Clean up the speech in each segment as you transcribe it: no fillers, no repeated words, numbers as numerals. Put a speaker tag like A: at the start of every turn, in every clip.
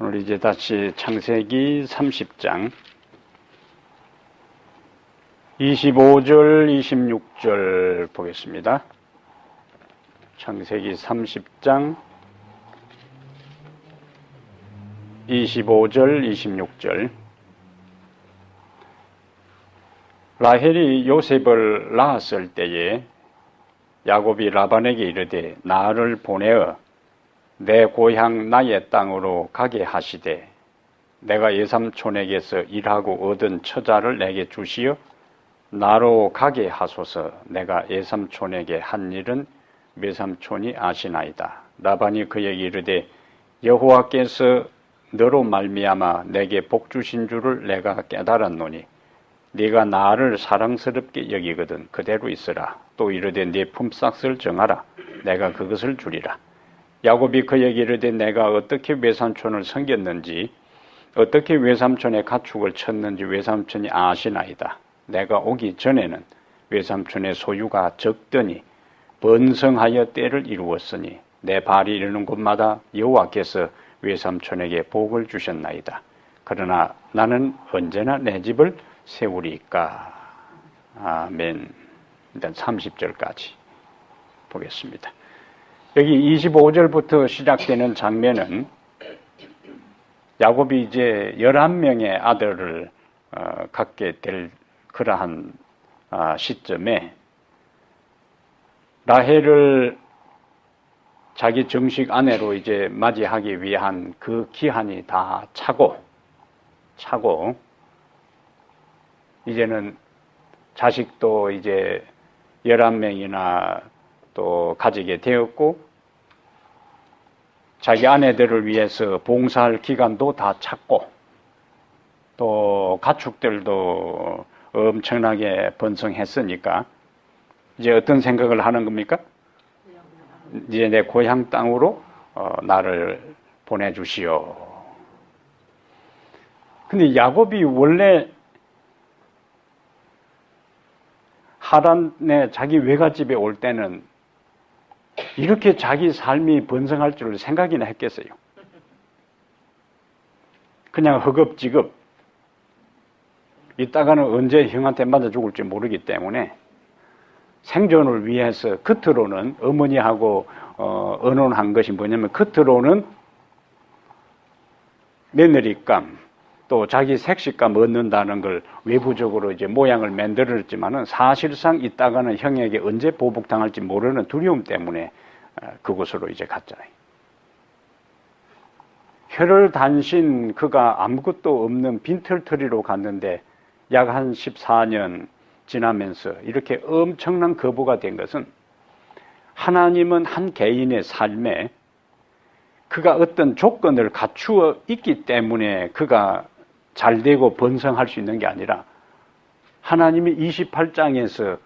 A: 오늘 이제 다시 창세기 30장 25절, 26절 보겠습니다. 창세기 30장 25절, 26절. 라헬이 요셉을 낳았을 때에 야곱이 라반에게 이르되 나를 보내어 내 고향 나의 땅으로 가게 하시되 내가 외삼촌에게서 일하고 얻은 처자를 내게 주시어 나로 가게 하소서. 내가 외삼촌에게 한 일은 외삼촌이 아시나이다. 라반이 그에게 이르되 여호와께서 너로 말미암아 내게 복 주신 줄을 내가 깨달았노니 네가 나를 사랑스럽게 여기거든 그대로 있으라. 또 이르되 네 품삯을 정하라. 내가 그것을 주리라. 야곱이 그에게 이르되 내가 어떻게 외삼촌을 섬겼는지 어떻게 외삼촌의 가축을 쳤는지 외삼촌이 아시나이다. 내가 오기 전에는 외삼촌의 소유가 적더니 번성하여 때를 이루었으니 내 발이 이르는 곳마다 여호와께서 외삼촌에게 복을 주셨나이다. 그러나 나는 언제나 내 집을 세우리까. 아멘. 일단 30절까지 보겠습니다. 여기 25절부터 시작되는 장면은 야곱이 이제 11명의 아들을 갖게 될 그러한 시점에 라헬을 자기 정식 아내로 이제 맞이하기 위한 그 기한이 다 차고 이제는 자식도 이제 11명이나 또 가지게 되었고 자기 아내들을 위해서 봉사할 기간도 다 찼고 또 가축들도 엄청나게 번성했으니까 이제 어떤 생각을 하는 겁니까? 이제 내 고향 땅으로 나를 보내주시오. 근데 야곱이 원래 하란에 자기 외갓집에 올 때는 이렇게 자기 삶이 번성할 줄 생각이나 했겠어요. 그냥 허겁지겁 이따가는 언제 형한테 맞아 죽을지 모르기 때문에 생존을 위해서 겉으로는 어머니하고 의논한 것이 뭐냐면 겉으로는 며느리감 또 자기 색시감 얻는다는 걸 외부적으로 이제 모양을 만들었지만은 사실상 이따가는 형에게 언제 보복당할지 모르는 두려움 때문에 그곳으로 이제 갔잖아요. 혈을 단신 그가 아무것도 없는 빈털터리로 갔는데 약 한 14년 지나면서 이렇게 엄청난 거부가 된 것은 하나님은 한 개인의 삶에 그가 어떤 조건을 갖추어 있기 때문에 그가 잘되고 번성할 수 있는 게 아니라 하나님이 28장에서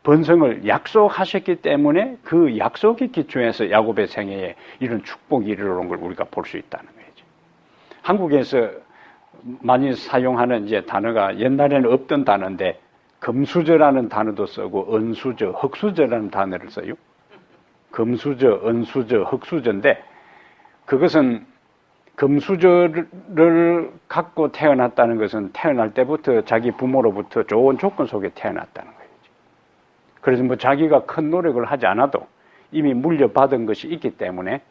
A: 번성을 약속하셨기 때문에 그 약속의 기초에서 야곱의 생애에 이런 축복이 이르러온 걸 우리가 볼 수 있다는 거죠. 한국에서 많이 사용하는 이제 단어가 옛날에는 없던 단어인데 금수저라는 단어도 쓰고 은수저, 흙수저라는 단어를 써요. 금수저, 은수저, 흙수저인데 그것은 금수저를 갖고 태어났다는 것은 태어날 때부터 자기 부모로부터 좋은 조건 속에 태어났다는 거예요. 그래서 뭐 자기가 큰 노력을 하지 않아도 이미 물려받은 것이 있기 때문에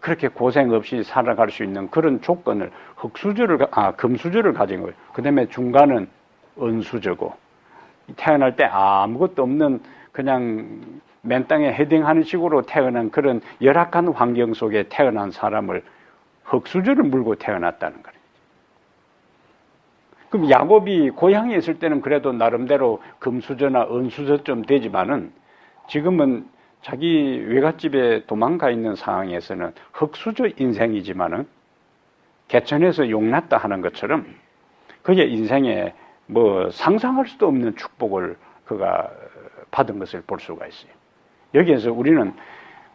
A: 그렇게 고생 없이 살아갈 수 있는 그런 조건을 금수저를 가진 거예요. 그 다음에 중간은 은수저고 태어날 때 아무것도 없는 그냥 맨 땅에 헤딩하는 식으로 태어난 그런 열악한 환경 속에 태어난 사람을 흙수저를 물고 태어났다는 거예요. 그럼 야곱이 고향에 있을 때는 그래도 나름대로 금수저나 은수저쯤 되지만은 지금은 자기 외갓집에 도망가 있는 상황에서는 흙수저 인생이지만은 개천에서 용났다 하는 것처럼 그의 인생에 뭐 상상할 수도 없는 축복을 그가 받은 것을 볼 수가 있어요. 여기에서 우리는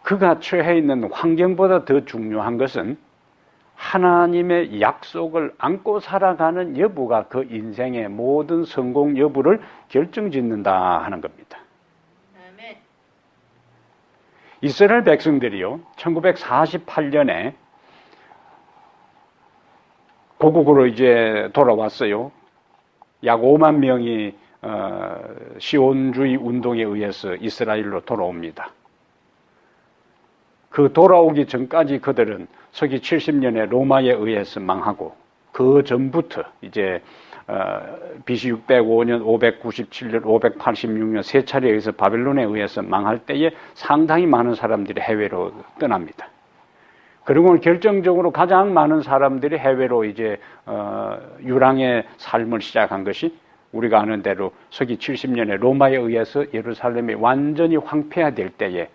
A: 그가 처해 있는 환경보다 더 중요한 것은 하나님의 약속을 안고 살아가는 여부가 그 인생의 모든 성공 여부를 결정짓는다 하는 겁니다. 이스라엘 백성들이요, 1948년에 고국으로 이제 돌아왔어요. 약 5만 명이 시온주의 운동에 의해서 이스라엘로 돌아옵니다. 그 돌아오기 전까지 그들은 서기 70년에 로마에 의해서 망하고 그 전부터 이제 BC 605년, 597년, 586년 세 차례에 의해서 바벨론에 의해서 망할 때에 상당히 많은 사람들이 해외로 떠납니다. 그리고 결정적으로 가장 많은 사람들이 해외로 이제 유랑의 삶을 시작한 것이 우리가 아는 대로 서기 70년에 로마에 의해서 예루살렘이 완전히 황폐화될 때에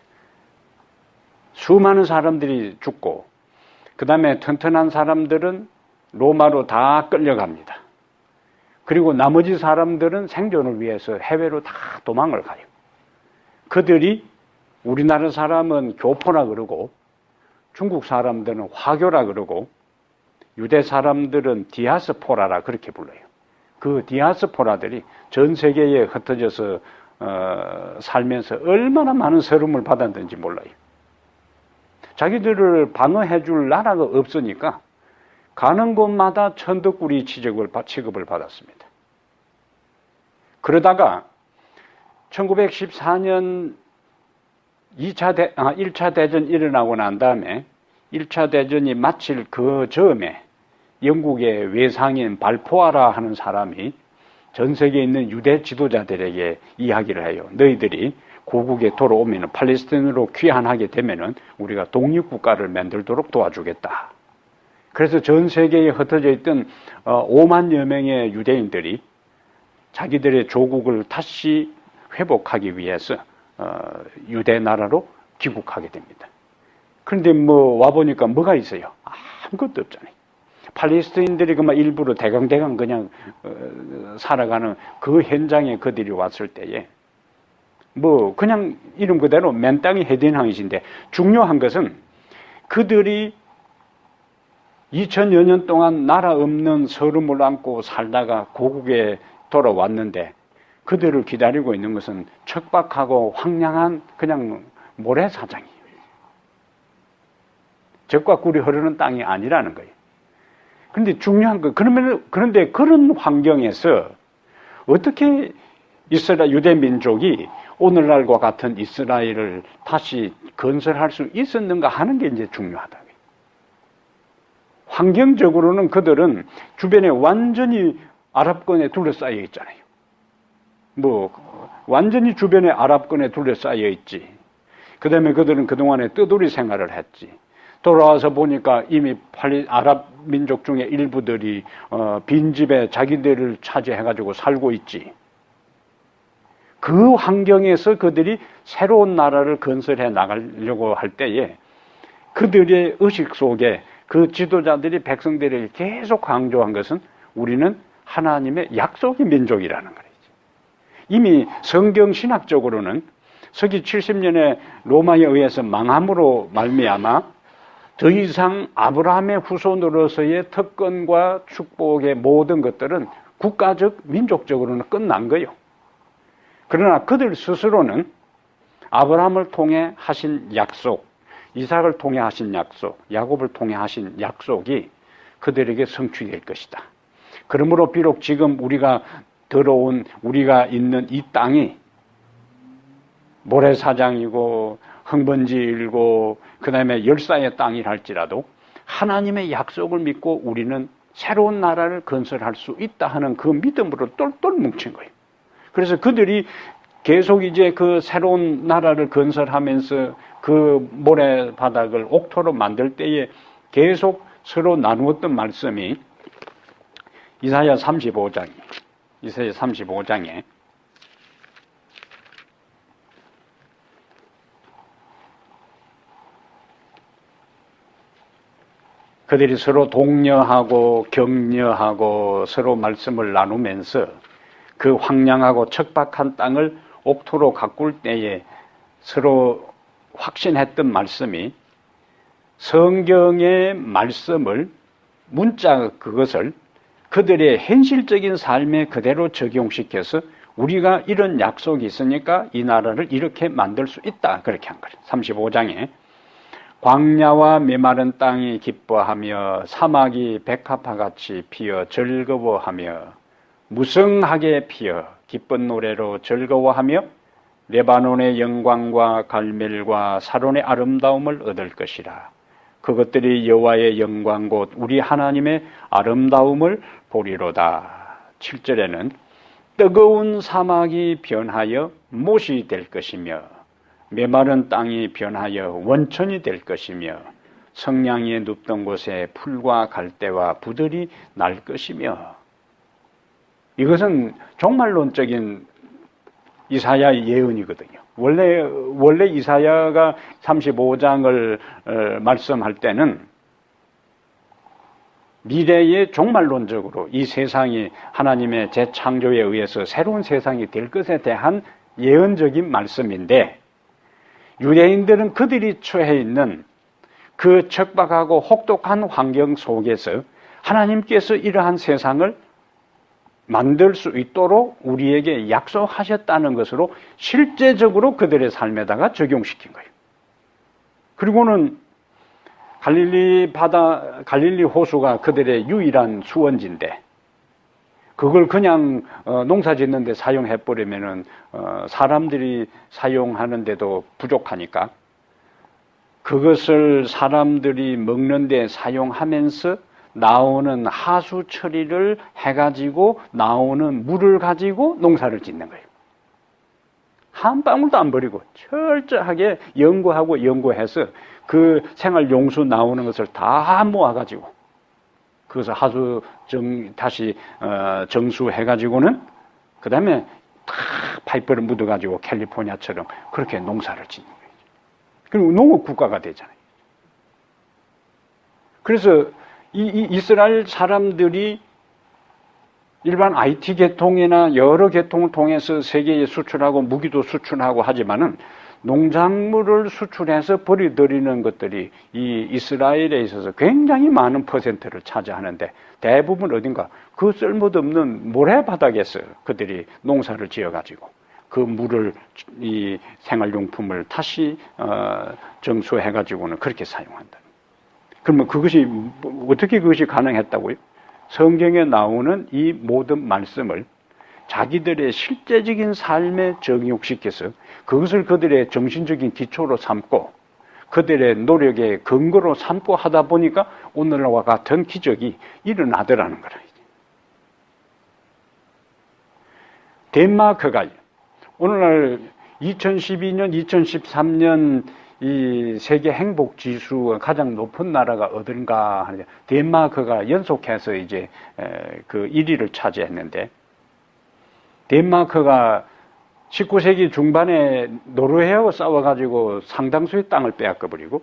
A: 수많은 사람들이 죽고 그 다음에 튼튼한 사람들은 로마로 다 끌려갑니다. 그리고 나머지 사람들은 생존을 위해서 해외로 다 도망을 가요. 그들이 우리나라 사람은 교포라 그러고 중국 사람들은 화교라 그러고 유대 사람들은 디아스포라라 그렇게 불러요. 그 디아스포라들이 전 세계에 흩어져서 살면서 얼마나 많은 서름을 받았는지 몰라요. 자기들을 방어해 줄 나라가 없으니까 가는 곳마다 천덕꾸리 취급을 받았습니다. 그러다가 1914년 1차 대전이 일어나고 난 다음에 1차 대전이 마칠 그 즈음에 영국의 외상인 발포아라 하는 사람이 전 세계에 있는 유대 지도자들에게 이야기를 해요. 너희들이 고국에 돌아오면 팔레스타인으로 귀환하게 되면은 우리가 독립국가를 만들도록 도와주겠다. 그래서 전 세계에 흩어져 있던 5만여 명의 유대인들이 자기들의 조국을 다시 회복하기 위해서 유대 나라로 귀국하게 됩니다. 그런데 와보니까 뭐가 있어요? 아무것도 없잖아요. 팔레스타인들이 그만 일부러 대강대강 그냥 살아가는 그 현장에 그들이 왔을 때에 그냥 이름 그대로 맨 땅이 헤드항이신데 중요한 것은 그들이 2000여 년 동안 나라 없는 서름을 안고 살다가 고국에 돌아왔는데 그들을 기다리고 있는 것은 척박하고 황량한 그냥 모래사장이에요. 젖과 꿀이 흐르는 땅이 아니라는 거예요. 그런데 중요한 거, 그런데 그런 환경에서 어떻게 유대 민족이 오늘날과 같은 이스라엘을 다시 건설할 수 있었는가 하는 게 이제 중요하다. 환경적으로는 그들은 주변에 완전히 아랍권에 둘러싸여 있잖아요. 완전히 주변에 아랍권에 둘러싸여 있지. 그 다음에 그들은 그동안에 뜨돌이 생활을 했지. 돌아와서 보니까 이미 아랍 민족 중에 일부들이 빈집에 자기들을 차지해가지고 살고 있지. 그 환경에서 그들이 새로운 나라를 건설해 나가려고 할 때에 그들의 의식 속에 그 지도자들이 백성들에게 계속 강조한 것은 우리는 하나님의 약속의 민족이라는 거예요. 이미 성경 신학적으로는 서기 70년에 로마에 의해서 망함으로 말미암아 더 이상 아브라함의 후손으로서의 특권과 축복의 모든 것들은 국가적, 민족적으로는 끝난 거예요. 그러나 그들 스스로는 아브라함을 통해 하신 약속, 이삭을 통해 하신 약속, 야곱을 통해 하신 약속이 그들에게 성취될 것이다. 그러므로 비록 지금 우리가 있는 이 땅이 모래사장이고 흙먼지일고 그 다음에 열사의 땅이라 할지라도 하나님의 약속을 믿고 우리는 새로운 나라를 건설할 수 있다 하는 그 믿음으로 똘똘 뭉친 거예요. 그래서 그들이 계속 이제 그 새로운 나라를 건설하면서 그 모래바닥을 옥토로 만들 때에 계속 서로 나누었던 말씀이 이사야 35장에 그들이 서로 독려하고 격려하고 서로 말씀을 나누면서 그 황량하고 척박한 땅을 옥토로 가꿀 때에 서로 확신했던 말씀이 성경의 말씀을 그것을 그들의 현실적인 삶에 그대로 적용시켜서 우리가 이런 약속이 있으니까 이 나라를 이렇게 만들 수 있다. 그렇게 한 거예요. 35장에 광야와 메마른 땅이 기뻐하며 사막이 백합화같이 피어 즐거워하며 무성하게 피어 기쁜 노래로 즐거워하며 레바논의 영광과 갈멜과 사론의 아름다움을 얻을 것이라. 그것들이 여호와의 영광 곧 우리 하나님의 아름다움을 보리로다. 7절에는 뜨거운 사막이 변하여 못이 될 것이며 메마른 땅이 변하여 원천이 될 것이며 성냥이 눕던 곳에 풀과 갈대와 부들이 날 것이며. 이것은 종말론적인 이사야의 예언이거든요. 원래 이사야가 35장을 말씀할 때는 미래의 종말론적으로 이 세상이 하나님의 재창조에 의해서 새로운 세상이 될 것에 대한 예언적인 말씀인데, 유대인들은 그들이 처해 있는 그 척박하고 혹독한 환경 속에서 하나님께서 이러한 세상을 만들 수 있도록 우리에게 약속하셨다는 것으로 실제적으로 그들의 삶에다가 적용시킨 거예요. 그리고는 갈릴리 호수가 그들의 유일한 수원지인데, 그걸 그냥 농사 짓는데 사용해버리면은 사람들이 사용하는데도 부족하니까 그것을 사람들이 먹는데 사용하면서 나오는 하수 처리를 해가지고 나오는 물을 가지고 농사를 짓는 거예요. 한 방울도 안 버리고 철저하게 연구해서 그 생활용수 나오는 것을 다 모아가지고 그것을 다시 정수해가지고는 그 다음에 다 파이프를 묻어가지고 캘리포니아처럼 그렇게 농사를 짓는 거예요. 그리고 농업국가가 되잖아요. 그래서 이 이스라엘 사람들이 일반 IT 계통이나 여러 계통을 통해서 세계에 수출하고 무기도 수출하고 하지만은 농작물을 수출해서 버려들이는 것들이 이 이스라엘에 있어서 굉장히 많은 퍼센트를 차지하는데, 대부분 어딘가 그 쓸모도 없는 모래바닥에서 그들이 농사를 지어가지고 그 물을, 이 생활용품을 다시 정수해가지고는 그렇게 사용한다. 그러면 어떻게 그것이 가능했다고요? 성경에 나오는 이 모든 말씀을 자기들의 실제적인 삶에 적용시켜서 그것을 그들의 정신적인 기초로 삼고 그들의 노력의 근거로 삼고 하다 보니까 오늘과 같은 기적이 일어나더라는 거라. 덴마크가 오늘날 2012년, 2013년 이 세계 행복 지수가 가장 높은 나라가 어딘가 하는데, 덴마크가 연속해서 이제 그 1위를 차지했는데, 덴마크가 19세기 중반에 노르웨이하고 싸워가지고 상당수의 땅을 빼앗겨버리고,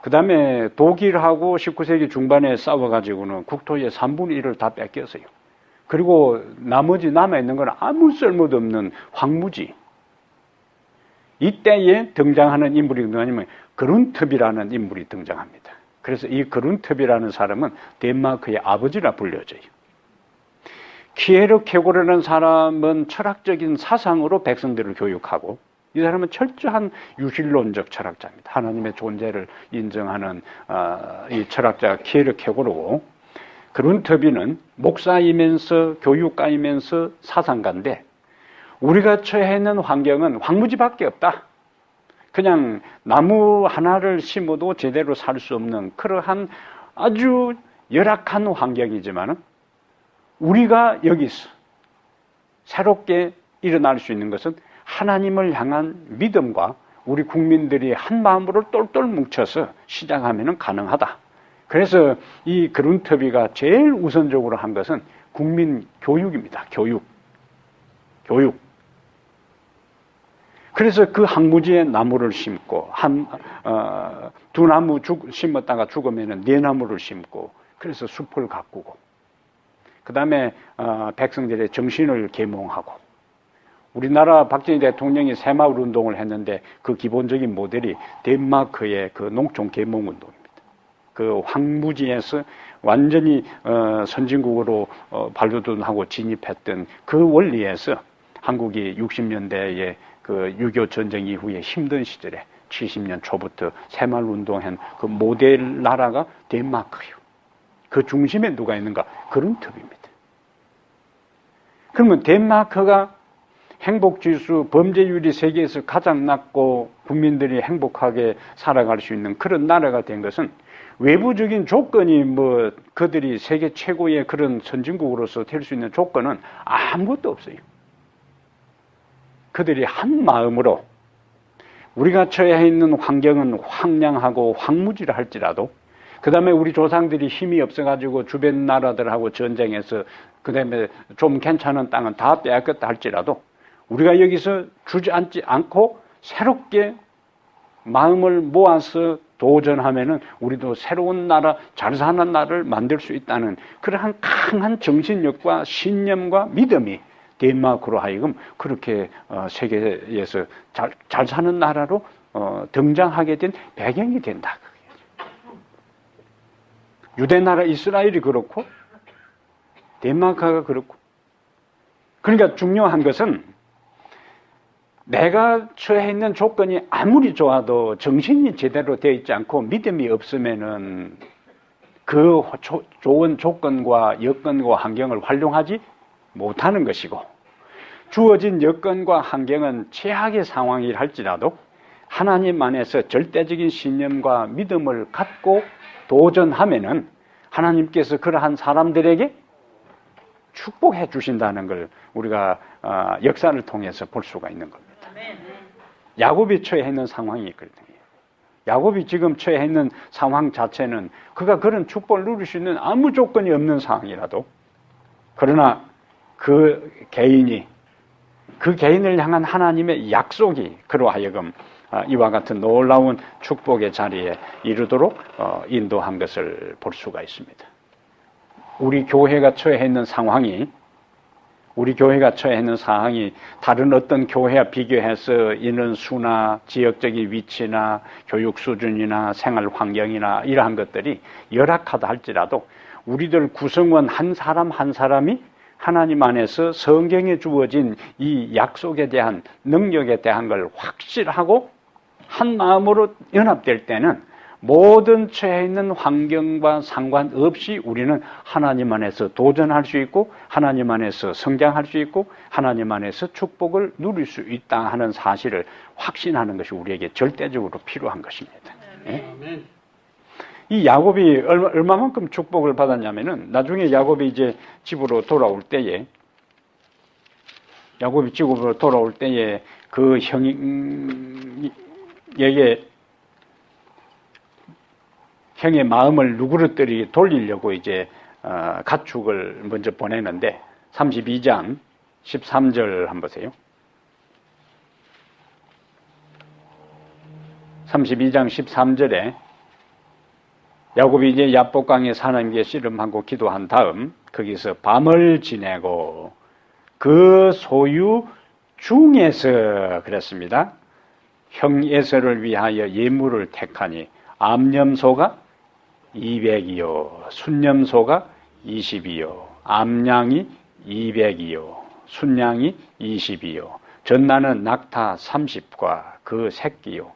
A: 그 다음에 독일하고 19세기 중반에 싸워가지고는 국토의 3분의 1을 다 뺏겼어요. 그리고 나머지 남아있는 건 아무 쓸모도 없는 황무지. 이때에 등장하는 인물이 누구냐면 그룬트비라는 인물이 등장합니다. 그래서 이 그룬트비라는 사람은 덴마크의 아버지라 불려져요. 키에르케고르라는 사람은 철학적인 사상으로 백성들을 교육하고, 이 사람은 철저한 유실론적 철학자입니다. 하나님의 존재를 인정하는 이 철학자 키에르케고르고, 그룬트비는 목사이면서 교육가이면서 사상가인데, 우리가 처해 있는 환경은 황무지밖에 없다. 그냥 나무 하나를 심어도 제대로 살 수 없는 그러한 아주 열악한 환경이지만, 우리가 여기서 새롭게 일어날 수 있는 것은 하나님을 향한 믿음과 우리 국민들이 한 마음으로 똘똘 뭉쳐서 시작하면 가능하다. 그래서 이 그룬트비가 제일 우선적으로 한 것은 국민 교육입니다. 교육. 그래서 그 황무지에 나무를 심고, 두 나무 심었다가 죽으면 네 나무를 심고, 그래서 숲을 가꾸고, 그 다음에 백성들의 정신을 계몽하고, 우리나라 박정희 대통령이 새마을 운동을 했는데 그 기본적인 모델이 덴마크의 그 농촌 계몽 운동입니다. 그 황무지에서 완전히 선진국으로 발돋움하고 진입했던 그 원리에서 한국이 60년대에 그 6.25 전쟁 이후에 힘든 시절에 70년 초부터 새마을 운동한 그 모델 나라가 덴마크예요. 그 중심에 누가 있는가? 그런 톱입니다. 그러면 덴마크가 행복지수, 범죄율이 세계에서 가장 낮고 국민들이 행복하게 살아갈 수 있는 그런 나라가 된 것은 외부적인 조건이 그들이 세계 최고의 그런 선진국으로서 될 수 있는 조건은 아무것도 없어요. 그들이 한 마음으로 우리가 처해 있는 환경은 황량하고 황무지라 할지라도 그 다음에 우리 조상들이 힘이 없어가지고 주변 나라들하고 전쟁해서 그 다음에 좀 괜찮은 땅은 다 빼앗겼다 할지라도 우리가 여기서 주저앉지 않고 새롭게 마음을 모아서 도전하면은 우리도 새로운 나라, 잘 사는 나라를 만들 수 있다는 그러한 강한 정신력과 신념과 믿음이 덴마크로 하여금 그렇게 세계에서 잘 사는 나라로 등장하게 된 배경이 된다. 유대 나라 이스라엘이 그렇고 덴마크가 그렇고 그러니까 중요한 것은 내가 처해 있는 조건이 아무리 좋아도 정신이 제대로 되어 있지 않고 믿음이 없으면은 그 좋은 조건과 여건과 환경을 활용하지 못하는 것이고 주어진 여건과 환경은 최악의 상황이라 할지라도 하나님 안에서 절대적인 신념과 믿음을 갖고 도전하면은 하나님께서 그러한 사람들에게 축복해 주신다는 걸 우리가 역사를 통해서 볼 수가 있는 겁니다. 야곱이 처해 있는 상황이 있거든요. 야곱이 지금 처해 있는 상황 자체는 그가 그런 축복을 누릴 수 있는 아무 조건이 없는 상황이라도 그러나 그 개인을 향한 하나님의 약속이 그로 하여금 이와 같은 놀라운 축복의 자리에 이르도록 인도한 것을 볼 수가 있습니다. 우리 교회가 처해 있는 상황이 다른 어떤 교회와 비교해서 인원수나 지역적인 위치나 교육 수준이나 생활 환경이나 이러한 것들이 열악하다 할지라도 우리들 구성원 한 사람 한 사람이 하나님 안에서 성경에 주어진 이 약속에 대한 능력에 대한 걸 확실하고 한 마음으로 연합될 때는 모든 처해 있는 환경과 상관없이 우리는 하나님 안에서 도전할 수 있고 하나님 안에서 성장할 수 있고 하나님 안에서 축복을 누릴 수 있다 하는 사실을 확신하는 것이 우리에게 절대적으로 필요한 것입니다. 네? 이 야곱이 얼마만큼 축복을 받았냐면은 나중에 야곱이 이제 집으로 돌아올 때에 그 형의 마음을 누그러뜨리 돌리려고 이제 가축을 먼저 보내는데 32장 13절 한번 보세요. 32장 13절에 야곱이 이제 야복강에 하나님께 씨름하고 기도한 다음 거기서 밤을 지내고 그 소유 중에서 그랬습니다. 형 에서를 위하여 예물을 택하니 암염소가 200이요 순염소가 20이요 암양이 200이요 순양이 20이요 전나는 낙타 30과 그 새끼요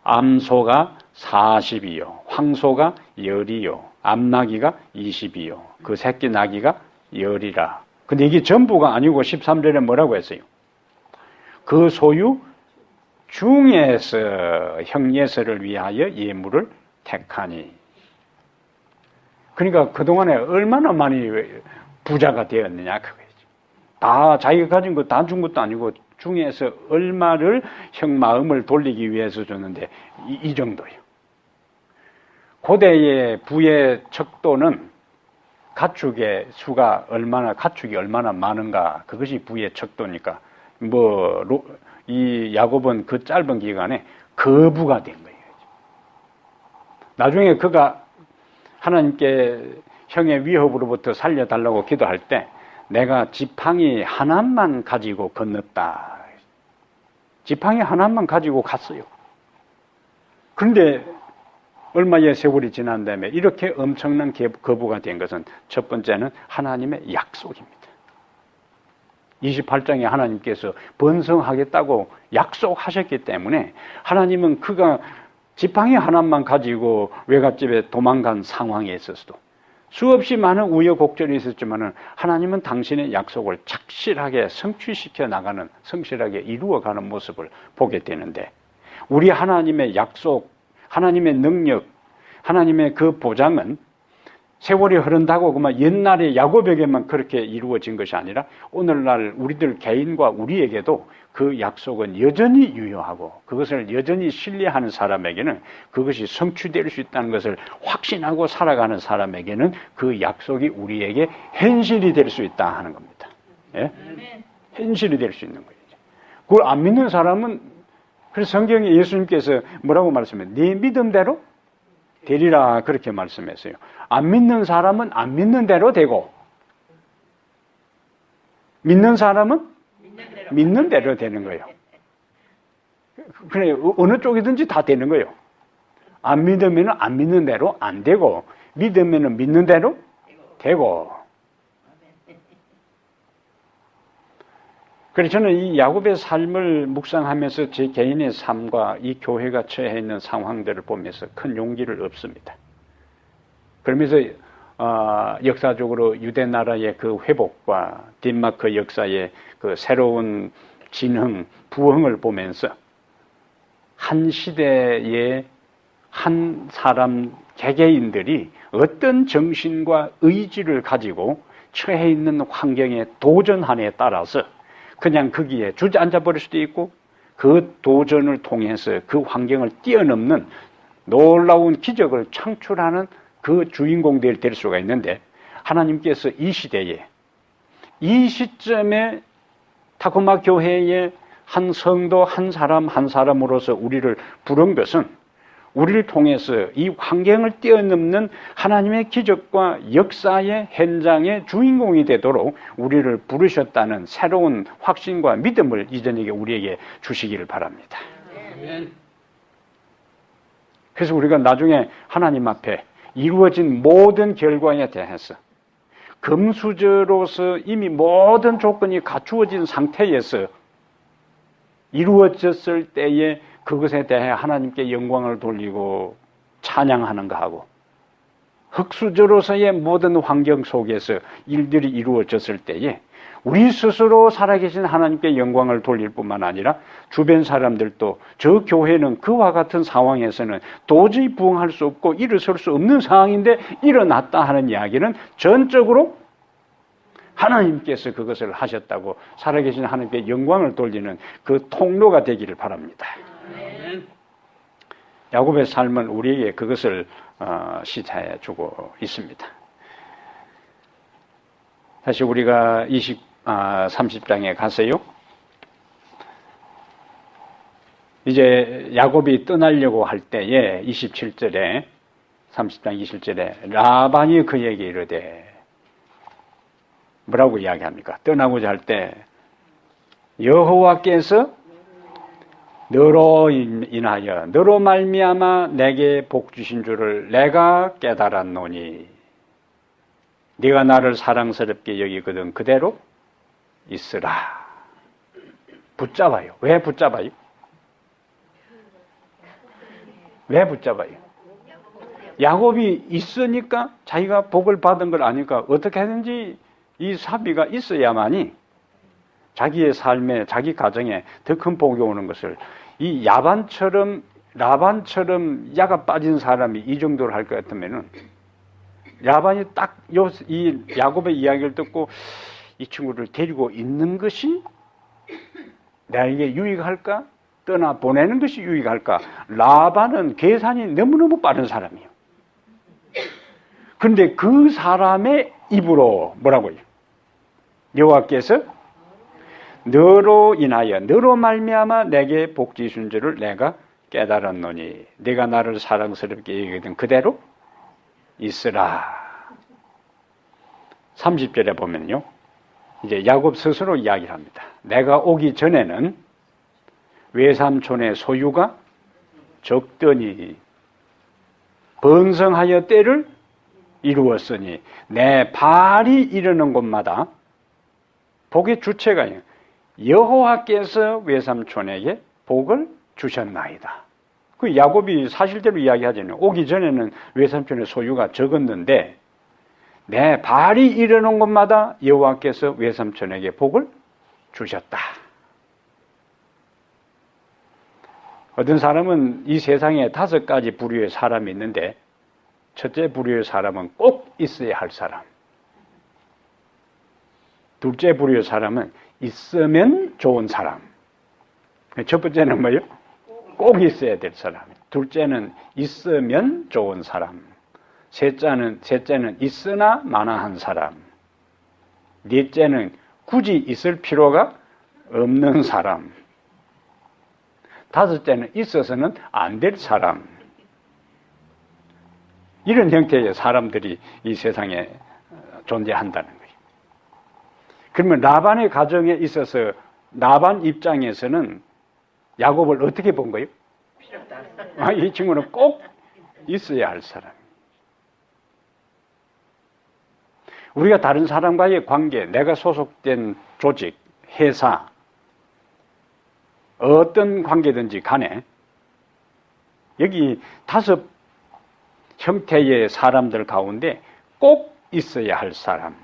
A: 암소가 40이요 황소가 10이요 암나귀가 20이요 그 새끼 나귀가 10이라. 근데 이게 전부가 아니고 13절에 뭐라고 했어요? 그 소유 중에서 형 예서를 위하여 예물을 택하니. 그러니까 그동안에 얼마나 많이 부자가 되었느냐 그거지. 다 자기가 가진 거 다 준 것도 아니고 중에서 얼마를 형 마음을 돌리기 위해서 줬는데 이 정도예요. 고대의 부의 척도는 가축의 수가 가축이 얼마나 많은가 그것이 부의 척도니까 이 야곱은 그 짧은 기간에 거부가 된 거예요. 나중에 그가 하나님께 형의 위협으로부터 살려달라고 기도할 때 내가 지팡이 하나만 가지고 건넜다. 지팡이 하나만 가지고 갔어요. 그런데 얼마의 세월이 지난 다음에 이렇게 엄청난 거부가 된 것은 첫 번째는 하나님의 약속입니다. 28장에 하나님께서 번성하겠다고 약속하셨기 때문에 하나님은 그가 지팡이 하나만 가지고 외갓집에 도망간 상황에 있어서도 수없이 많은 우여곡절이 있었지만 하나님은 당신의 약속을 착실하게 성취시켜 나가는, 성실하게 이루어가는 모습을 보게 되는데, 우리 하나님의 약속, 하나님의 능력, 하나님의 그 보장은 세월이 흐른다고 그만 옛날에 야곱에게만 그렇게 이루어진 것이 아니라 오늘날 우리들 개인과 우리에게도 그 약속은 여전히 유효하고 그것을 여전히 신뢰하는 사람에게는 그것이 성취될 수 있다는 것을 확신하고 살아가는 사람에게는 그 약속이 우리에게 현실이 될 수 있다 하는 겁니다. 예? 현실이 될 수 있는 거예요. 그걸 안 믿는 사람은, 그래서 성경에 예수님께서 뭐라고 말씀해요? 네 믿음대로 되리라 그렇게 말씀했어요. 안 믿는 사람은 안 믿는 대로 되고 믿는 사람은 믿는 대로 되는 거예요. 그래, 어느 쪽이든지 다 되는 거예요. 안 믿으면 안 믿는 대로 안 되고 믿으면 믿는 대로 되고. 그래서 저는 이 야곱의 삶을 묵상하면서 제 개인의 삶과 이 교회가 처해 있는 상황들을 보면서 큰 용기를 얻습니다. 그러면서 역사적으로 유대 나라의 그 회복과 덴마크 역사의 그 새로운 진흥, 부흥을 보면서 한 시대의 한 사람 개개인들이 어떤 정신과 의지를 가지고 처해 있는 환경에 도전함에 따라서 그냥 거기에 주저앉아 버릴 수도 있고 그 도전을 통해서 그 환경을 뛰어넘는 놀라운 기적을 창출하는 그 주인공들이 될 수가 있는데, 하나님께서 이 시대에, 이 시점에 타코마 교회의 한 성도 한 사람 한 사람으로서 우리를 부른 것은 우리를 통해서 이 환경을 뛰어넘는 하나님의 기적과 역사의 현장의 주인공이 되도록 우리를 부르셨다는 새로운 확신과 믿음을 이전에게 우리에게 주시기를 바랍니다. 그래서 우리가 나중에 하나님 앞에 이루어진 모든 결과에 대해서 금수저로서 이미 모든 조건이 갖추어진 상태에서 이루어졌을 때에 그것에 대해 하나님께 영광을 돌리고 찬양하는가 하고, 흙수저로서의 모든 환경 속에서 일들이 이루어졌을 때에 우리 스스로 살아계신 하나님께 영광을 돌릴 뿐만 아니라 주변 사람들도 저 교회는 그와 같은 상황에서는 도저히 부응할 수 없고 일어설 수 없는 상황인데 일어났다 하는 이야기는 전적으로 하나님께서 그것을 하셨다고 살아계신 하나님께 영광을 돌리는 그 통로가 되기를 바랍니다. 야곱의 삶은 우리에게 그것을 시사해 주고 있습니다. 다시 우리가 30장에 가세요. 이제 야곱이 떠나려고 할 때에 27절에 30장 27절에 라반이 그에게 이르되, 뭐라고 이야기합니까? 떠나고자 할 때 여호와께서 너로 인하여 너로 말미암아 내게 복 주신 줄을 내가 깨달았노니 네가 나를 사랑스럽게 여기거든 그대로 있으라. 붙잡아요. 왜 붙잡아요? 왜 붙잡아요? 야곱이 있으니까 자기가 복을 받은 걸 아니까 어떻게 하든지 이 사비가 있어야만이 자기의 삶에, 자기 가정에 더 큰 복이 오는 것을, 이 라반처럼 야가 빠진 사람이 이 정도로 할 것 같으면은 라반이 딱 이 야곱의 이야기를 듣고 이 친구를 데리고 있는 것이 나에게 유익할까? 떠나 보내는 것이 유익할까? 라반은 계산이 너무너무 빠른 사람이에요. 그런데 그 사람의 입으로 뭐라고요? 여호와께서 너로 인하여 너로 말미암아 내게 복지 준 줄을 내가 깨달았노니 네가 나를 사랑스럽게 여기거든 그대로 있으라. 30절에 보면요, 이제 야곱 스스로 이야기를 합니다. 내가 오기 전에는 외삼촌의 소유가 적더니 번성하여 때를 이루었으니 내 발이 이르는 곳마다 복의 주체가 여호와께서 외삼촌에게 복을 주셨나이다. 그 야곱이 사실대로 이야기하잖아요. 오기 전에는 외삼촌의 소유가 적었는데 내 발이 이르는 곳마다 여호와께서 외삼촌에게 복을 주셨다. 어떤 사람은 이 세상에 5가지 부류의 사람이 있는데 첫째 부류의 사람은 꼭 있어야 할 사람. 둘째 부류의 사람은 있으면 좋은 사람. 첫 번째는 뭐예요? 꼭 있어야 될 사람. 둘째는 있으면 좋은 사람. 셋째는 있으나 마나한 사람. 넷째는 굳이 있을 필요가 없는 사람. 다섯째는 있어서는 안 될 사람. 이런 형태의 사람들이 이 세상에 존재한다는 거예요. 그러면 라반의 가정에 있어서 라반 입장에서는 야곱을 어떻게 본 거예요? 이 친구는 꼭 있어야 할 사람. 우리가 다른 사람과의 관계, 내가 소속된 조직, 회사, 어떤 관계든지 간에 여기 5 형태의 사람들 가운데 꼭 있어야 할 사람.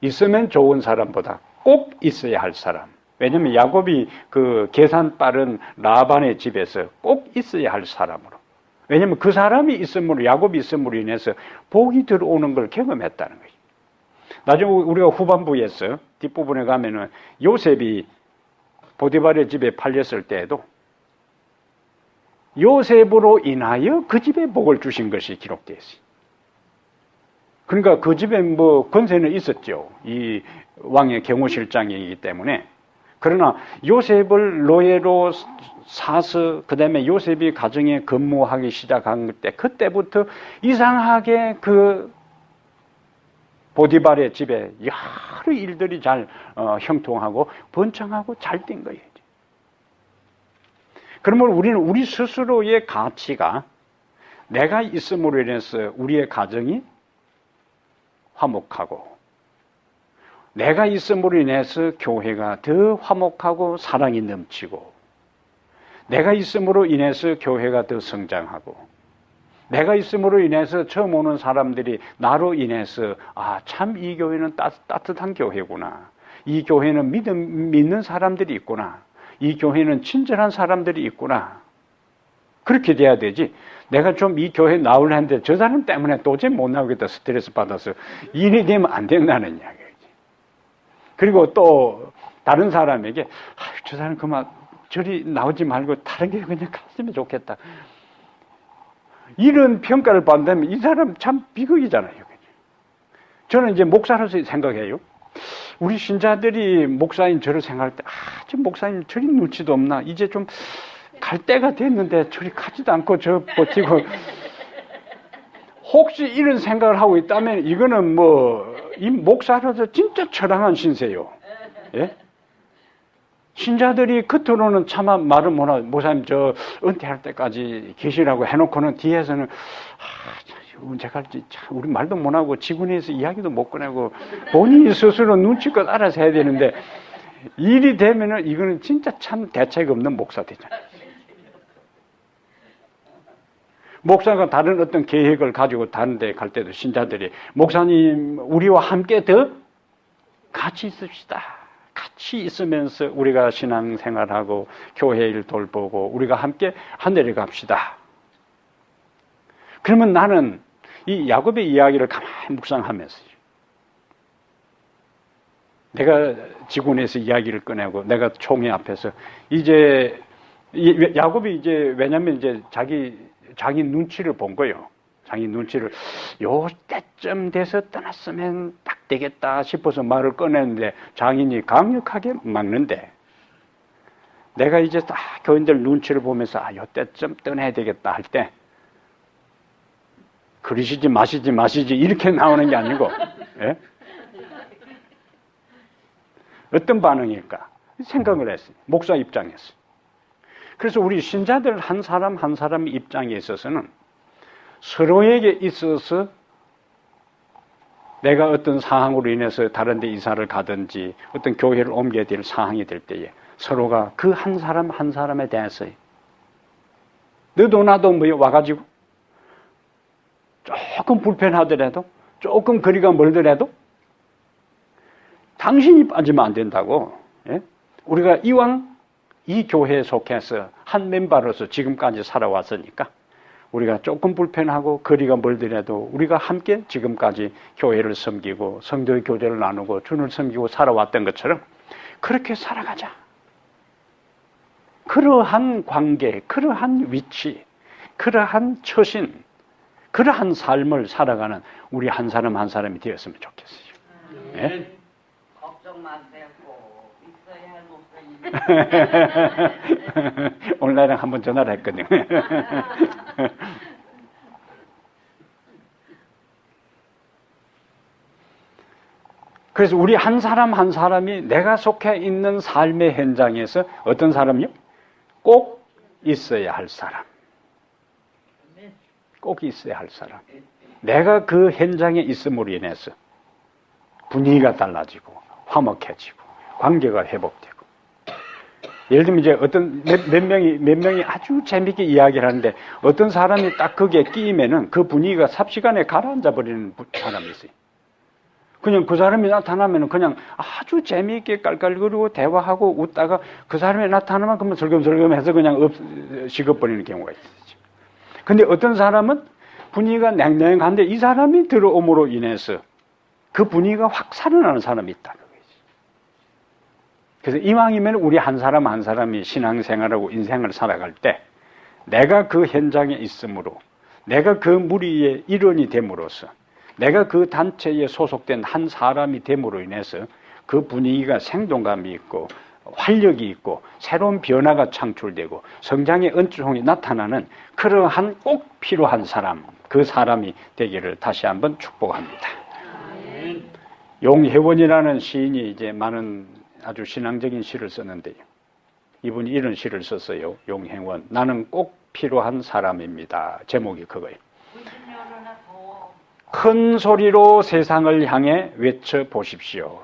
A: 있으면 좋은 사람보다 꼭 있어야 할 사람. 왜냐하면 야곱이 그 계산 빠른 라반의 집에서 꼭 있어야 할 사람으로. 왜냐하면 그 사람이 있음으로, 야곱이 있음으로 인해서 복이 들어오는 걸 경험했다는 거예요. 나중에 우리가 후반부에서 뒷부분에 가면은 요셉이 보디발의 집에 팔렸을 때에도 요셉으로 인하여 그 집에 복을 주신 것이 기록되어 있어요. 그러니까 그 집에 뭐 권세는 있었죠. 이 왕의 경호실장이기 때문에. 그러나 요셉을 노예로 사서 그다음에 요셉이 가정에 근무하기 시작한 때 그때부터 이상하게 그 보디발의 집에 여러 일들이 잘 형통하고 번창하고 잘 된 거예요. 그러면 우리는 우리 스스로의 가치가 내가 있음으로 인해서 우리의 가정이 화목하고 내가 있음으로 인해서 교회가 더 화목하고 사랑이 넘치고 내가 있음으로 인해서 교회가 더 성장하고 내가 있음으로 인해서 처음 오는 사람들이 나로 인해서 참 이 교회는 따뜻한 교회구나. 이 교회는 믿는 사람들이 있구나. 이 교회는 친절한 사람들이 있구나. 그렇게 돼야 되지. 내가 좀 이 교회 나오려 했는데 저 사람 때문에 도저히 못 나오겠다 스트레스 받아서 일이 되면 안 된다는 이야기지. 그리고 또 다른 사람에게 저 사람 그만 저리 나오지 말고 다른 게 그냥 갔으면 좋겠다. 이런 평가를 받는다면 이 사람 참 비극이잖아요. 저는 이제 목사로서 생각해요. 우리 신자들이 목사님 저를 생각할 때 저 목사님 저리 눈치도 없나. 이제 좀 갈 때가 됐는데 저리 가지도 않고 저 버티고 혹시 이런 생각을 하고 있다면 이거는 이 목사로서 진짜 처량한 신세요. 예? 신자들이 겉으로는 차마 말을 못하고 목사님 저 은퇴할 때까지 계시라고 해놓고는 뒤에서는 언제 갈지 참 우리 말도 못하고 직원에서 이야기도 못 꺼내고 본인이 스스로 눈치껏 알아서 해야 되는데 일이 되면은 이거는 진짜 참 대책 없는 목사 되잖아요. 목사가 다른 어떤 계획을 가지고 다른 데 갈 때도 신자들이 목사님 우리와 함께 더 같이 있읍시다. 같이 있으면서 우리가 신앙생활하고 교회 일 돌보고 우리가 함께 하늘에 갑시다. 그러면 나는 이 야곱의 이야기를 가만히 묵상하면서 내가 직원에서 이야기를 꺼내고 내가 총회 앞에서 이제 야곱이 이제 왜냐면 이제 자기 눈치를 본 거예요. 자기 눈치를 요 때쯤 돼서 떠났으면 딱 되겠다 싶어서 말을 꺼냈는데 장인이 강력하게 막는데 내가 이제 딱 교인들 눈치를 보면서 요 때쯤 떠나야 되겠다 할 때 그러시지 마시지 이렇게 나오는 게 아니고 예? 어떤 반응일까 생각을 했어요. 목사 입장에서. 그래서 우리 신자들 한 사람 한 사람의 입장에 있어서는 서로에게 있어서 내가 어떤 상황으로 인해서 다른 데 이사를 가든지 어떤 교회를 옮겨야 될 상황이 될 때에 서로가 그 한 사람 한 사람에 대해서 너도 나도 뭐 와가지고 조금 불편하더라도 조금 거리가 멀더라도 당신이 빠지면 안 된다고. 예? 우리가 이왕 이 교회에 속해서 한 멤버로서 지금까지 살아왔으니까 우리가 조금 불편하고 거리가 멀더라도 우리가 함께 지금까지 교회를 섬기고 성도의 교제를 나누고 주를 섬기고 살아왔던 것처럼 그렇게 살아가자. 그러한 관계, 그러한 위치, 그러한 처신, 그러한 삶을 살아가는 우리 한 사람 한 사람이 되었으면 좋겠어요. 예?
B: 걱정 마세요. 있어야 할 목소리.
A: 오늘 나랑 한번 전화를 했거든요. 그래서 우리 한 사람 한 사람이 내가 속해 있는 삶의 현장에서 어떤 사람이요? 꼭 있어야 할 사람. 꼭 있어야 할 사람. 내가 그 현장에 있음으로 인해서 분위기가 달라지고 화목해지고 관계가 회복되고. 예를 들면 이제 어떤 몇 명이 아주 재밌게 이야기를 하는데 어떤 사람이 딱 거기에 끼이면은 그 분위기가 삽시간에 가라앉아 버리는 사람이 있어요. 그냥 그 사람이 나타나면은 그냥 아주 재미있게 깔깔거리고 대화하고 웃다가 그 사람이 나타나면 그러면 슬금슬금해서 그냥 식어버리는 경우가 있어요. 근데 어떤 사람은 분위기가 냉랭한데 이 사람이 들어옴으로 인해서 그 분위기가 확 살아나는 사람이 있다는 거죠. 그래서 이왕이면 우리 한 사람 한 사람이 신앙생활하고 인생을 살아갈 때 내가 그 현장에 있으므로 내가 그 무리의 일원이 됨으로써 내가 그 단체에 소속된 한 사람이 됨으로 인해서 그 분위기가 생동감이 있고 활력이 있고 새로운 변화가 창출되고 성장의 은총이 나타나는 그러한 꼭 필요한 사람, 그 사람이 되기를 다시 한번 축복합니다. 용혜원이라는 시인이 이제 많은 아주 신앙적인 시를 썼는데요. 이분이 이런 시를 썼어요. 용혜원. 나는 꼭 필요한 사람입니다. 제목이 그거예요. 큰 소리로 세상을 향해 외쳐 보십시오.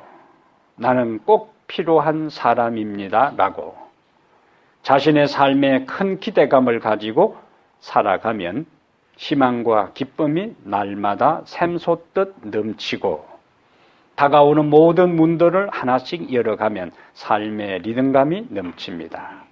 A: 나는 꼭 필요한 사람입니다. 라고 자신의 삶에 큰 기대감을 가지고 살아가면 희망과 기쁨이 날마다 샘솟듯 넘치고 다가오는 모든 문들을 하나씩 열어가면 삶의 리듬감이 넘칩니다.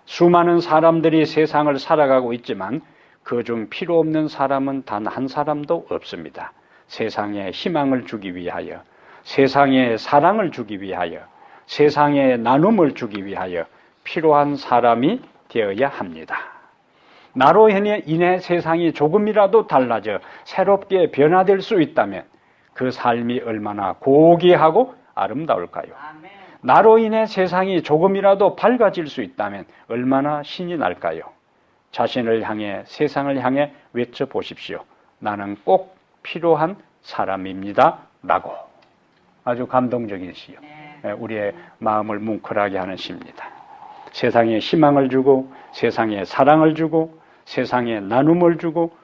A: 수많은 사람들이 세상을 살아가고 있지만 그중 필요 없는 사람은 단 한 사람도 없습니다. 세상에 희망을 주기 위하여, 세상에 사랑을 주기 위하여, 세상에 나눔을 주기 위하여 필요한 사람이 되어야 합니다. 나로 인해 세상이 조금이라도 달라져 새롭게 변화될 수 있다면 그 삶이 얼마나 고귀하고 아름다울까요? 나로 인해 세상이 조금이라도 밝아질 수 있다면 얼마나 신이 날까요? 자신을 향해 세상을 향해 외쳐보십시오. 나는 꼭 필요한 사람입니다. 라고 아주 감동적인 시요. 우리의 마음을 뭉클하게 하는 시입니다. 세상에 희망을 주고 세상에 사랑을 주고 세상에 나눔을 주고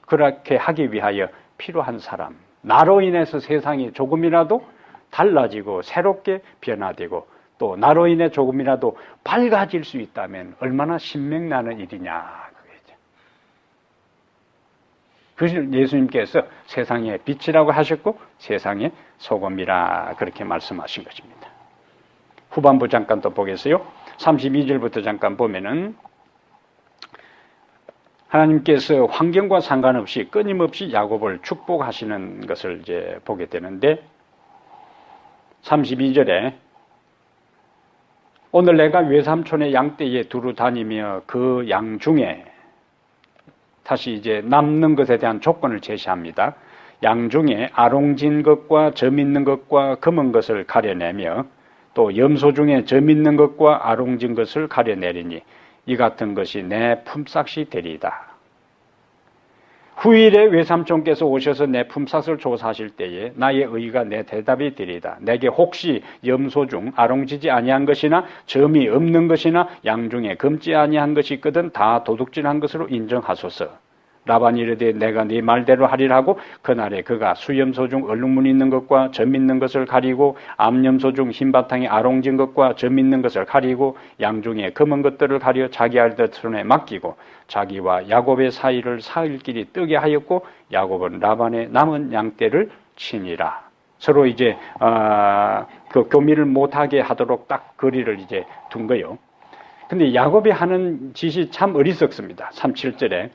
A: 그렇게 하기 위하여 필요한 사람. 나로 인해서 세상이 조금이라도 달라지고 새롭게 변화되고 또 나로 인해 조금이라도 밝아질 수 있다면 얼마나 신명나는 일이냐. 그래서 예수님께서 세상의 빛이라고 하셨고 세상의 소금이라 그렇게 말씀하신 것입니다. 후반부 잠깐 또 보겠어요. 32절부터 잠깐 보면은 하나님께서 환경과 상관없이 끊임없이 야곱을 축복하시는 것을 이제 보게 되는데 32절에 오늘 내가 외삼촌의 양떼에 두루 다니며 그 양 중에 다시 이제 남는 것에 대한 조건을 제시합니다. 양 중에 아롱진 것과 점 있는 것과 검은 것을 가려내며 또 염소 중에 점 있는 것과 아롱진 것을 가려내리니 이 같은 것이 내 품삯이 되리이다. 후일에 외삼촌께서 오셔서 내 품삯을 조사하실 때에 나의 의가 내 대답이 되리이다. 내게 혹시 염소 중 아롱지지 아니한 것이나 점이 없는 것이나 양 중에 검지 아니한 것이 있거든 다 도둑질한 것으로 인정하소서. 라반이 이르되 내가 네 말대로 하리라 하고 그날에 그가 수염소 중 얼룩무늬 있는 것과 점 있는 것을 가리고 암염소 중 흰 바탕에 아롱진 것과 점 있는 것을 가리고 양 중에 검은 것들을 가려 자기 아들 손에 맡기고 자기와 야곱의 사이를 사흘길이 뜨게 하였고 야곱은 라반의 남은 양떼를 치니라. 서로 이제 그 교미를 못하게 하도록 딱 거리를 이제 둔 거요. 근데 야곱이 하는 짓이 참 어리석습니다. 37절에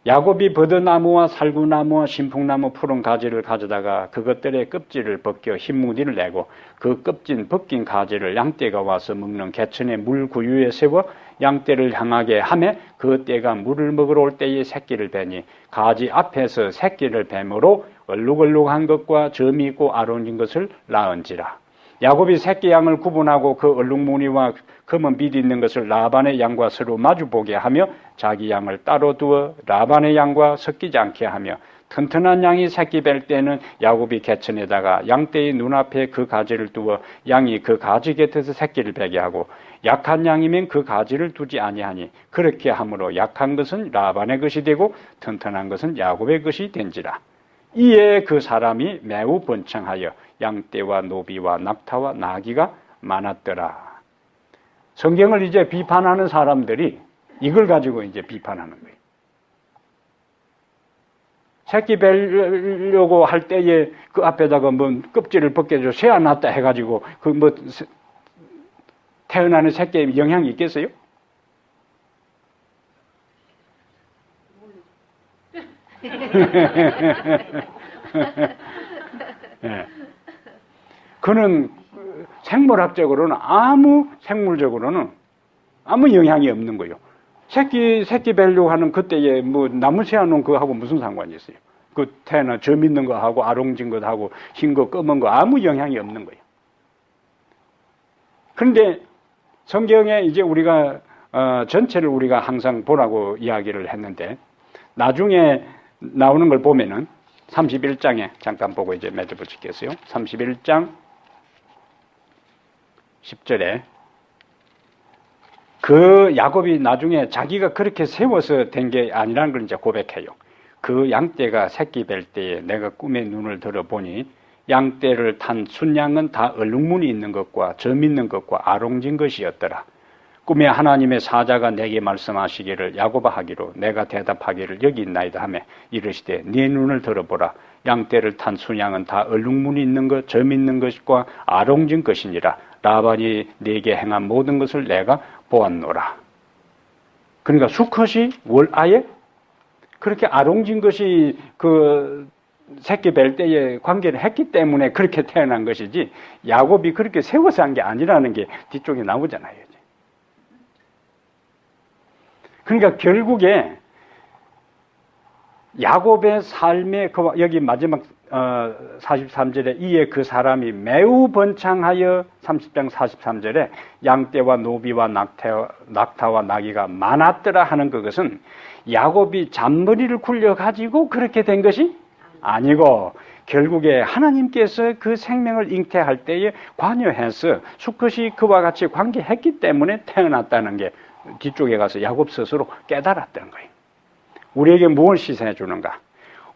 A: 야곱이 버드나무와 살구나무와 신풍나무 푸른 가지를 가져다가 그것들의 껍질을 벗겨 흰무늬를 내고 그 껍질 벗긴 가지를 양떼가 와서 먹는 개천의 물 구유에 세워 양떼를 향하게 하매 그 떼가 물을 먹으러 올 때에 새끼를 베니 가지 앞에서 새끼를 뱀으로 얼룩얼룩한 것과 점이 있고 아롱진 것을 낳은지라. 야곱이 새끼 양을 구분하고 그 얼룩무늬와 검은 빛 있는 것을 라반의 양과 서로 마주보게 하며 자기 양을 따로 두어 라반의 양과 섞이지 않게 하며 튼튼한 양이 새끼 뵐 때는 야곱이 개천에다가 양떼의 눈앞에 그 가지를 두어 양이 그 가지 곁에서 새끼를 베게 하고 약한 양이면 그 가지를 두지 아니하니 그렇게 함으로 약한 것은 라반의 것이 되고 튼튼한 것은 야곱의 것이 된지라. 이에 그 사람이 매우 번창하여 양떼와 노비와 낙타와 나귀가 많았더라. 성경을 이제 비판하는 사람들이 이걸 가지고 이제 비판하는 거예요. 새끼 뵈려고 할 때에 그 앞에다가 뭐 껍질을 벗겨줘 새 안 났다 해가지고 그 뭐 태어나는 새끼에 영향이 있겠어요? 네. 그는 생물학적으로는 생물적으로는 아무 영향이 없는 거예요. 새끼 뵈려고 하는 그때에 뭐 나무 세워놓은 거하고 무슨 상관이 있어요? 그 태나 점 있는 거하고 아롱진 것하고 흰 거 검은 거 아무 영향이 없는 거예요. 그런데 성경에 이제 우리가 전체를 우리가 항상 보라고 이야기를 했는데 나중에 나오는 걸 보면은 31장에 잠깐 보고 이제 맺어 붙이겠어요. 31장 10절에 그 야곱이 나중에 자기가 그렇게 세워서 된 게 아니라는 걸 이제 고백해요. 그 양떼가 새끼 뵐 때에 내가 꿈에 눈을 들어보니 양떼를 탄 순양은 다 얼룩무늬 있는 것과 점 있는 것과 아롱진 것이었더라. 꿈에 하나님의 사자가 내게 말씀하시기를 야곱아 하기로 내가 대답하기를 여기 있나이다 하며 이르시되 네 눈을 들어보라. 양떼를 탄 순양은 다 얼룩무늬 있는 것, 점 있는 것과 아롱진 것이니라. 라반이 네게 행한 모든 것을 내가 보았노라. 그러니까 수컷이 아예 그렇게 아롱진 것이 그 새끼 뵐 때에 관계를 했기 때문에 그렇게 태어난 것이지 야곱이 그렇게 세워서 한 게 아니라는 게 뒤쪽에 나오잖아요. 그러니까 결국에 야곱의 삶의 여기 마지막 43절에 이에 그 사람이 매우 번창하여 30장 43절에 양떼와 노비와 낙타와 나귀가 많았더라 하는 그것은 야곱이 잔머리를 굴려가지고 그렇게 된 것이 아니고 결국에 하나님께서 그 생명을 잉태할 때에 관여해서 수컷이 그와 같이 관계했기 때문에 태어났다는 게 뒤쪽에 가서 야곱 스스로 깨달았던 거예요. 우리에게 무엇을 시사해 주는가?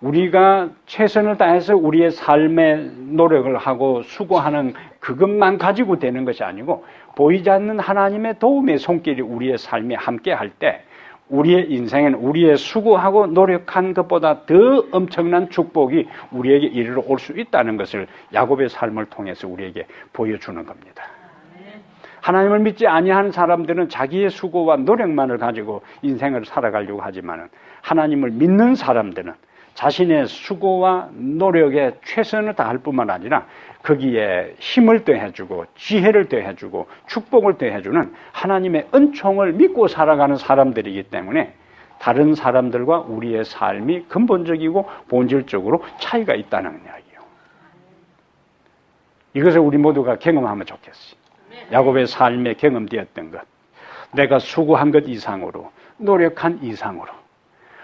A: 우리가 최선을 다해서 우리의 삶에 노력을 하고 수고하는 그것만 가지고 되는 것이 아니고 보이지 않는 하나님의 도움의 손길이 우리의 삶에 함께 할 때 우리의 인생은 우리의 수고하고 노력한 것보다 더 엄청난 축복이 우리에게 이르러 올 수 있다는 것을 야곱의 삶을 통해서 우리에게 보여주는 겁니다. 하나님을 믿지 아니하는 사람들은 자기의 수고와 노력만을 가지고 인생을 살아가려고 하지만 하나님을 믿는 사람들은 자신의 수고와 노력에 최선을 다할 뿐만 아니라 거기에 힘을 더해주고 지혜를 더해주고 축복을 더해주는 하나님의 은총을 믿고 살아가는 사람들이기 때문에 다른 사람들과 우리의 삶이 근본적이고 본질적으로 차이가 있다는 이야기예요. 이것을 우리 모두가 경험하면 좋겠어요. 야곱의 삶에 경험되었던 것, 내가 수고한 것 이상으로, 노력한 이상으로.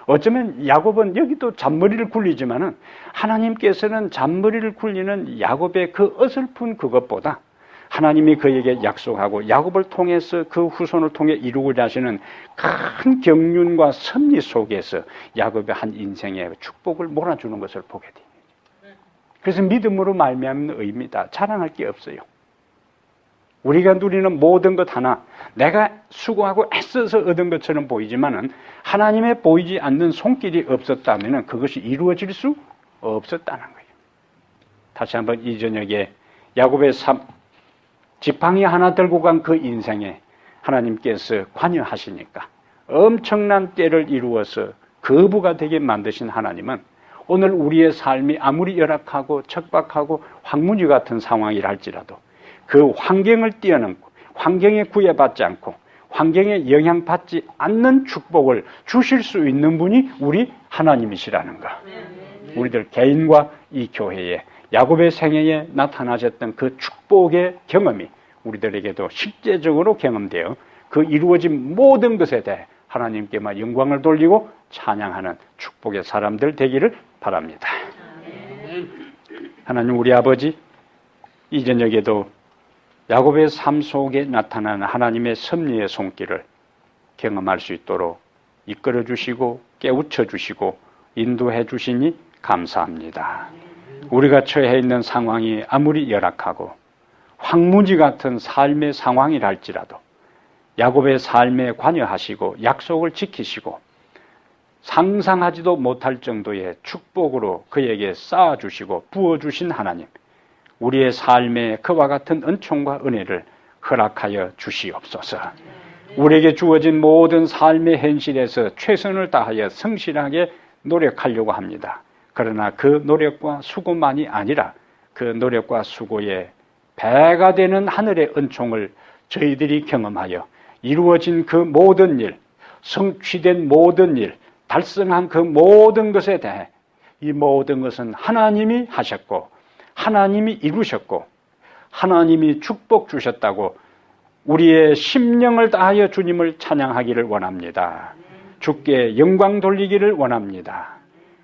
A: 어쩌면 야곱은 여기도 잔머리를 굴리지만은 하나님께서는 잔머리를 굴리는 야곱의 그 어설픈 그것보다 하나님이 그에게 약속하고 야곱을 통해서 그 후손을 통해 이루고자 하시는 큰 경륜과 섭리 속에서 야곱의 한 인생의 축복을 몰아주는 것을 보게 됩니다. 그래서 믿음으로 말미암는 의입니다. 자랑할 게 없어요. 우리가 누리는 모든 것 하나 내가 수고하고 애써서 얻은 것처럼 보이지만은 하나님의 보이지 않는 손길이 없었다면 그것이 이루어질 수 없었다는 거예요. 다시 한번 이 저녁에 야곱의 지팡이 하나 들고 간 그 인생에 하나님께서 관여하시니까 엄청난 때를 이루어서 거부가 되게 만드신 하나님은 오늘 우리의 삶이 아무리 열악하고 척박하고 황무지 같은 상황이라 할지라도 그 환경을 뛰어넘고 환경에 구애받지 않고 환경에 영향받지 않는 축복을 주실 수 있는 분이 우리 하나님이시라는 거. 우리들 개인과 이 교회에 야곱의 생애에 나타나셨던 그 축복의 경험이 우리들에게도 실제적으로 경험되어 그 이루어진 모든 것에 대해 하나님께만 영광을 돌리고 찬양하는 축복의 사람들 되기를 바랍니다. 하나님 우리 아버지, 이 저녁에도 야곱의 삶 속에 나타나는 하나님의 섭리의 손길을 경험할 수 있도록 이끌어 주시고 깨우쳐 주시고 인도해 주시니 감사합니다. 우리가 처해 있는 상황이 아무리 열악하고 황무지 같은 삶의 상황이라 할지라도 야곱의 삶에 관여하시고 약속을 지키시고 상상하지도 못할 정도의 축복으로 그에게 쌓아주시고 부어주신 하나님, 우리의 삶에 그와 같은 은총과 은혜를 허락하여 주시옵소서. 우리에게 주어진 모든 삶의 현실에서 최선을 다하여 성실하게 노력하려고 합니다. 그러나 그 노력과 수고만이 아니라 그 노력과 수고에 배가 되는 하늘의 은총을 저희들이 경험하여 이루어진 그 모든 일, 성취된 모든 일, 달성한 그 모든 것에 대해 이 모든 것은 하나님이 하셨고 하나님이 이루셨고 하나님이 축복 주셨다고 우리의 심령을 다하여 주님을 찬양하기를 원합니다. 주께 영광 돌리기를 원합니다.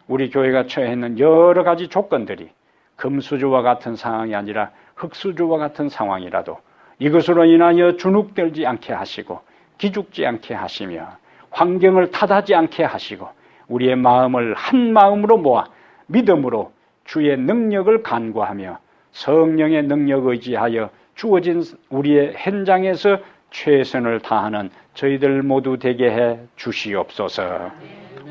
A: 우리 교회가 처해 있는 여러 가지 조건들이 금수저와 같은 상황이 아니라 흙수저와 같은 상황이라도 이것으로 인하여 주눅들지 않게 하시고 기죽지 않게 하시며 환경을 탓하지 않게 하시고 우리의 마음을 한 마음으로 모아 믿음으로 주의 능력을 간구하며 성령의 능력 의지하여 주어진 우리의 현장에서 최선을 다하는 저희들 모두 되게 해 주시옵소서.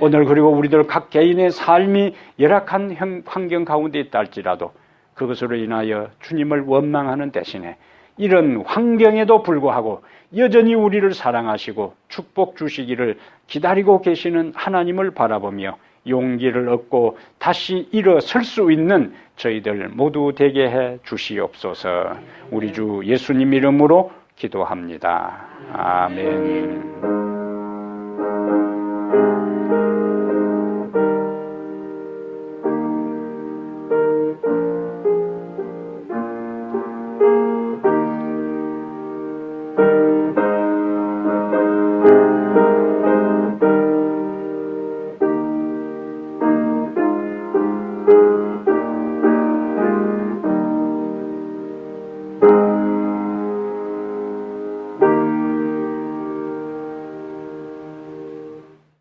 A: 오늘 그리고 우리들 각 개인의 삶이 열악한 환경 가운데 있다 할지라도 그것으로 인하여 주님을 원망하는 대신에 이런 환경에도 불구하고 여전히 우리를 사랑하시고 축복 주시기를 기다리고 계시는 하나님을 바라보며 용기를 얻고 다시 일어설 수 있는 저희들 모두 되게 해 주시옵소서. 우리 주 예수님 이름으로 기도합니다. 아멘.